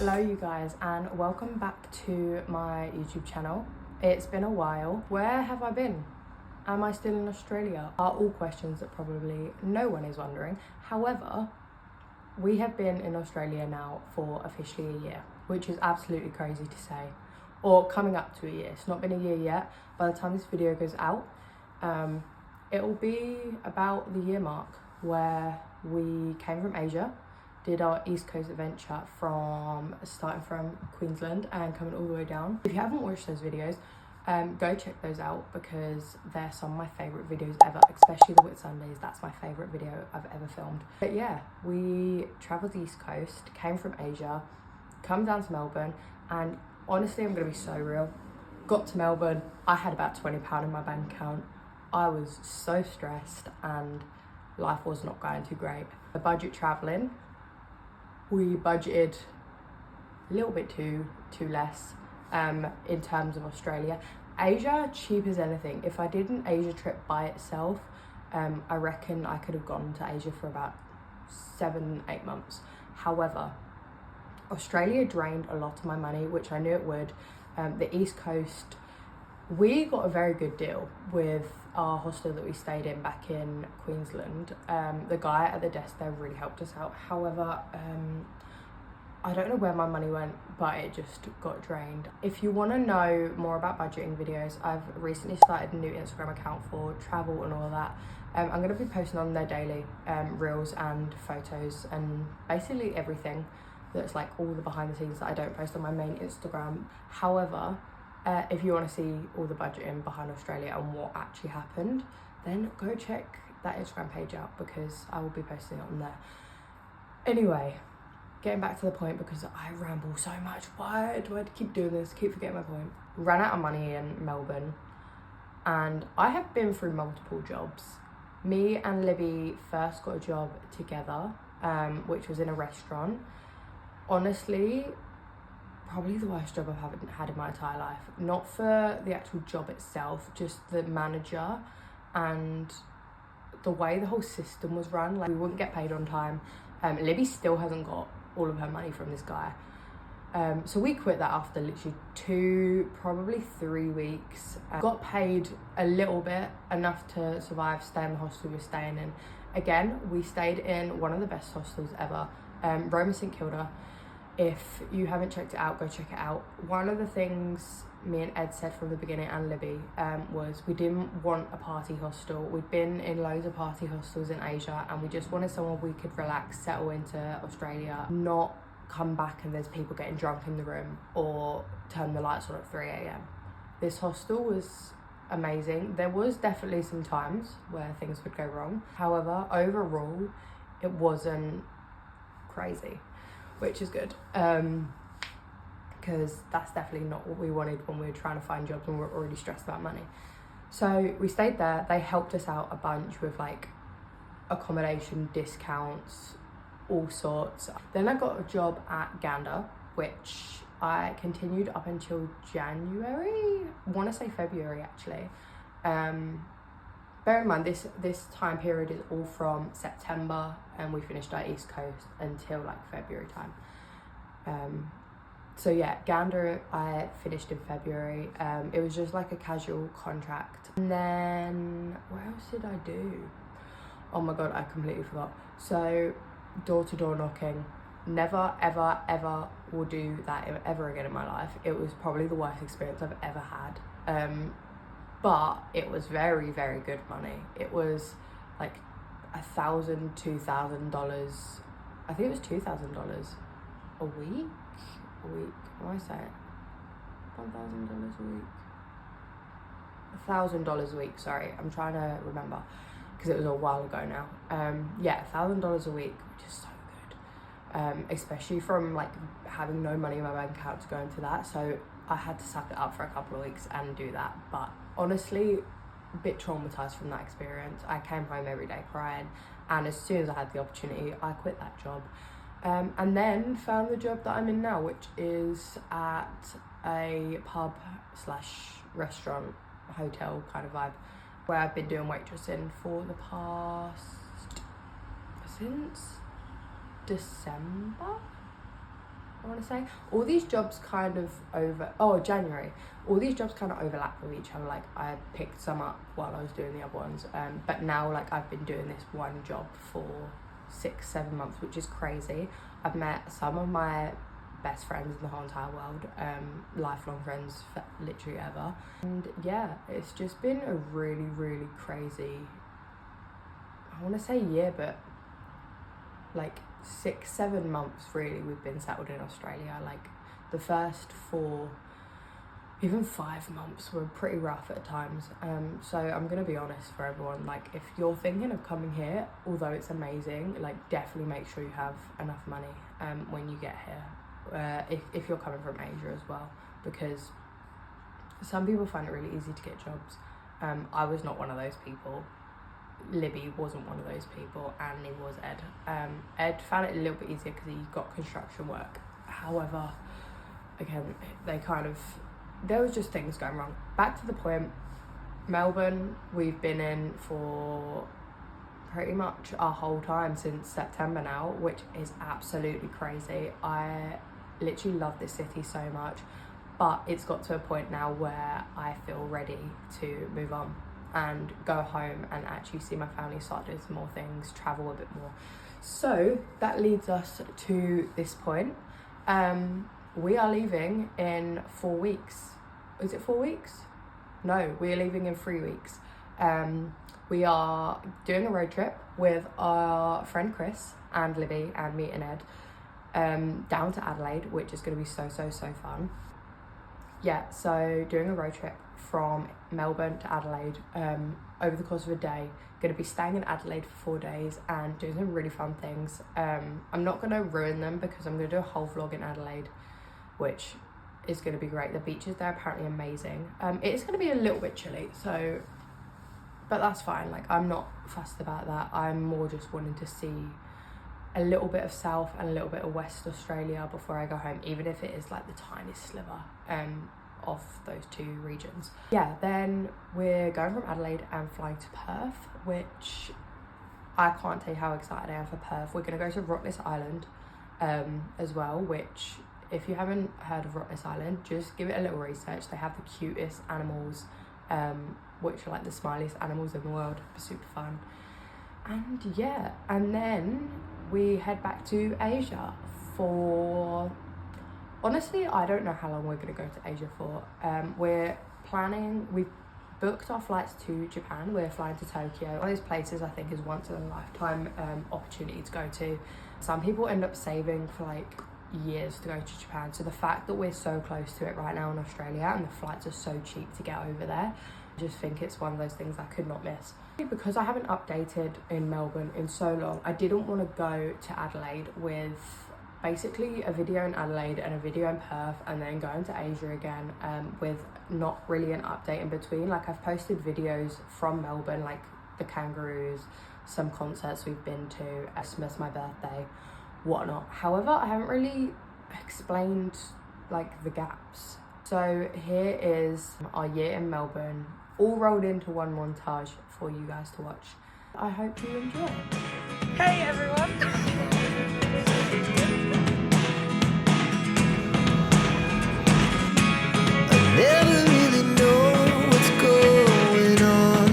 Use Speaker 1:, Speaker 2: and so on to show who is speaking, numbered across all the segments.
Speaker 1: Hello you guys, and welcome back to my YouTube channel. It's been a while. Where have I been? Am I still in Australia? Are all questions that probably no one is wondering. However, we have been in Australia now for officially a year, which is absolutely crazy to say. Or coming up to a year. It's not been a year yet. By the time this video goes out, it will be about the year mark where we came from Asia, did our East Coast adventure starting from Queensland and coming all the way down. If you haven't watched those videos, go check those out because they're some of my favourite videos ever, especially the Whitsundays. That's my favourite video I've ever filmed. But yeah, we travelled the East Coast, came from Asia, come down to Melbourne, and honestly, I'm going to be so real. Got to Melbourne, I had about £20 in my bank account. I was so stressed and life was not going too great. The budget travelling, we budgeted a little bit too less in terms of Australia. Asia, cheap as anything. If I did an Asia trip by itself, I reckon I could have gone to Asia for about 7-8 months. However, Australia drained a lot of my money, which I knew it would. The East Coast, we got a very good deal with our hostel that we stayed in back in Queensland. The guy at the desk there really helped us out. However, I don't know where my money went, but it just got drained. If you want to know more about budgeting videos, I've recently started a new Instagram account for travel and all of that. I'm going to be posting on there daily, reels and photos and basically everything that's like all the behind the scenes that I don't post on my main Instagram. However, if you want to see all the budgeting behind Australia and what actually happened, then go check that Instagram page out because I will be posting it on there. Anyway, getting back to the point because I ramble so much. Why do I keep doing this? Keep forgetting my point. Ran out of money in Melbourne and I have been through multiple jobs. Me and Libby first got a job together, which was in a restaurant. Honestly, probably the worst job I've had in my entire life. Not for the actual job itself, just the manager and the way the whole system was run. Like, we wouldn't get paid on time. Libby still hasn't got all of her money from this guy. So we quit that after literally 2, probably 3 weeks. Got paid a little bit, enough to survive, stay in the hostel we were staying in. Again, we stayed in one of the best hostels ever, Roma St Kilda. If you haven't checked it out, go check it out. One of the things me and Ed said from the beginning, and Libby, was we didn't want a party hostel. We'd been in loads of party hostels in Asia and we just wanted somewhere we could relax, settle into Australia, not come back and there's people getting drunk in the room or turn the lights on at 3 a.m. This hostel was amazing. There was definitely some times where things would go wrong. However, overall, it wasn't crazy, which is good, because that's definitely not what we wanted when we were trying to find jobs and we were already stressed about money. So we stayed there. They helped us out a bunch with like accommodation discounts, all sorts. Then I got a job at Gander, which I continued up until January, I want to say February actually. Bear in mind, this time period is all from September and we finished our East Coast until like February time. So yeah, Gander I finished in February. It was just like a casual contract. And then, what else did I do? Oh my God, I completely forgot. So door-to-door knocking. Never, ever, ever will do that ever again in my life. It was probably the worst experience I've ever had. But it was very, very good money. It was like $1,000, $2,000. I think it was $2,000 a week. What am I saying? $1,000 a week. $1,000 a week. Sorry, I'm trying to remember because it was a while ago now. Yeah, $1,000 a week, which is so good. Especially from like having no money in my bank account to go into that. So I had to suck it up for a couple of weeks and do that. But honestly, a bit traumatized from that experience. I came home every day crying, and as soon as I had the opportunity, I quit that job. And then found the job that I'm in now, which is at a pub / restaurant, hotel kind of vibe, where I've been doing waitressing for the past, since December I want to say. All these jobs kind of January. All these jobs kind of overlap with each other. Like I picked some up while I was doing the other ones. But now like I've been doing this one job for 6-7 months, which is crazy. I've met some of my best friends in the whole entire world, lifelong friends for literally ever. And yeah, it's just been a really, really crazy, I want to say year, but like 6-7 months really we've been settled in Australia. Like the first 4, even 5 months were pretty rough at times. So I'm gonna be honest for everyone, like if you're thinking of coming here, although it's amazing, like definitely make sure you have enough money when you get here, if you're coming from Asia as well, because some people find it really easy to get jobs. I was not one of those people. Libby wasn't one of those people, and neither was Ed. Ed found it a little bit easier because he got construction work. However, again, there was just things going wrong. Back to the point, Melbourne, we've been in for pretty much our whole time since September now, which is absolutely crazy. I literally love this city so much, but it's got to a point now where I feel ready to move on and go home and actually see my family, start doing some more things, travel a bit more. So that leads us to this point. We are leaving in 4 weeks. Is it 4 weeks? No, we are leaving in 3 weeks. We are doing a road trip with our friend Chris and Libby and me and Ed down to Adelaide, which is going to be so fun. Yeah, so doing a road trip from Melbourne to Adelaide over the course of a day. Going to be staying in Adelaide for 4 days and doing some really fun things. I'm not going to ruin them because I'm going to do a whole vlog in Adelaide, which is going to be great. The beaches there are apparently amazing. It is going to be a little bit chilly, so, but that's fine. Like I'm not fussed about that. I'm more just wanting to see a little bit of South and a little bit of West Australia before I go home, even if it is like the tiniest sliver of those 2 regions. Yeah, then we're going from Adelaide and flying to Perth, which I can't tell you how excited I am for Perth. We're going to go to Rottnest Island as well, which if you haven't heard of Rottnest Island, just give it a little research. They have the cutest animals, which are like the smiliest animals in the world. Super fun. And yeah, and then we head back to Asia for, honestly, I don't know how long we're going to go to Asia for. We've booked our flights to Japan. We're flying to Tokyo. One of those places I think is once in a lifetime opportunity to go to. Some people end up saving for like years to go to Japan. So the fact that we're so close to it right now in Australia and the flights are so cheap to get over there, I just think it's one of those things I could not miss. Because I haven't updated in Melbourne in so long, I didn't want to go to Adelaide with basically a video in Adelaide and a video in Perth and then going to Asia again with not really an update in between. Like I've posted videos from Melbourne, like the kangaroos, some concerts we've been to, Christmas, my birthday, whatnot. However, I haven't really explained like the gaps. So here is our year in Melbourne, all rolled into one montage for you guys to watch. I hope you enjoy. Hey everyone!
Speaker 2: Never really know what's going on.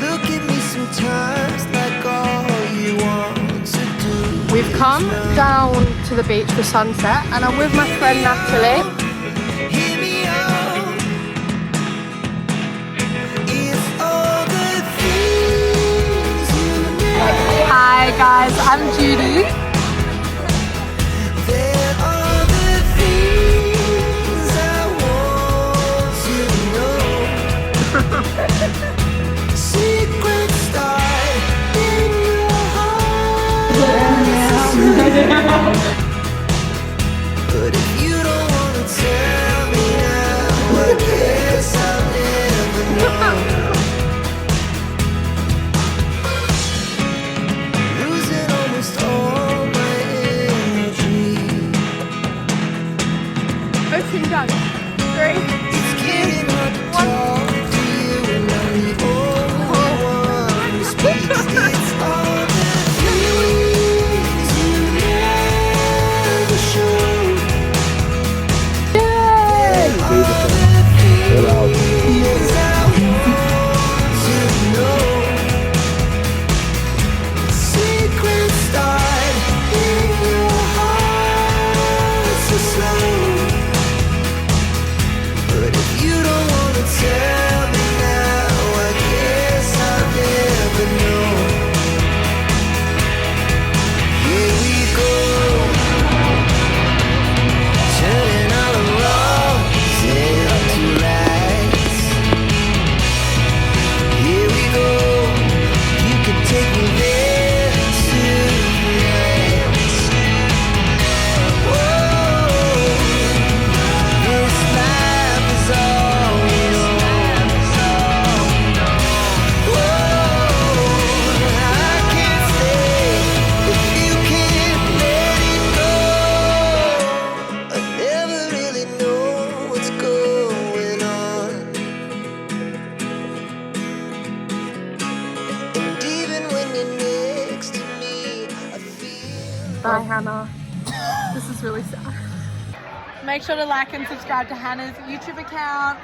Speaker 2: Look at me sometimes like all you want to do.
Speaker 1: We've come down to the beach for sunset and I'm with my friend Natalie.
Speaker 2: Hear me out. It's all the things you never.
Speaker 1: Hi guys, I'm Judy.
Speaker 2: There are the things I want to know. Secret start in your heart. But if you don't want to tell me now, I guess I'll never know. Losing almost all my energy.
Speaker 1: Open done. 3.
Speaker 2: It's getting hard to talk to you, and I'm the only one who speaks. It's all the things
Speaker 1: Bye, Hannah.
Speaker 3: This is really sad. Make sure to like and subscribe to Hannah's YouTube account.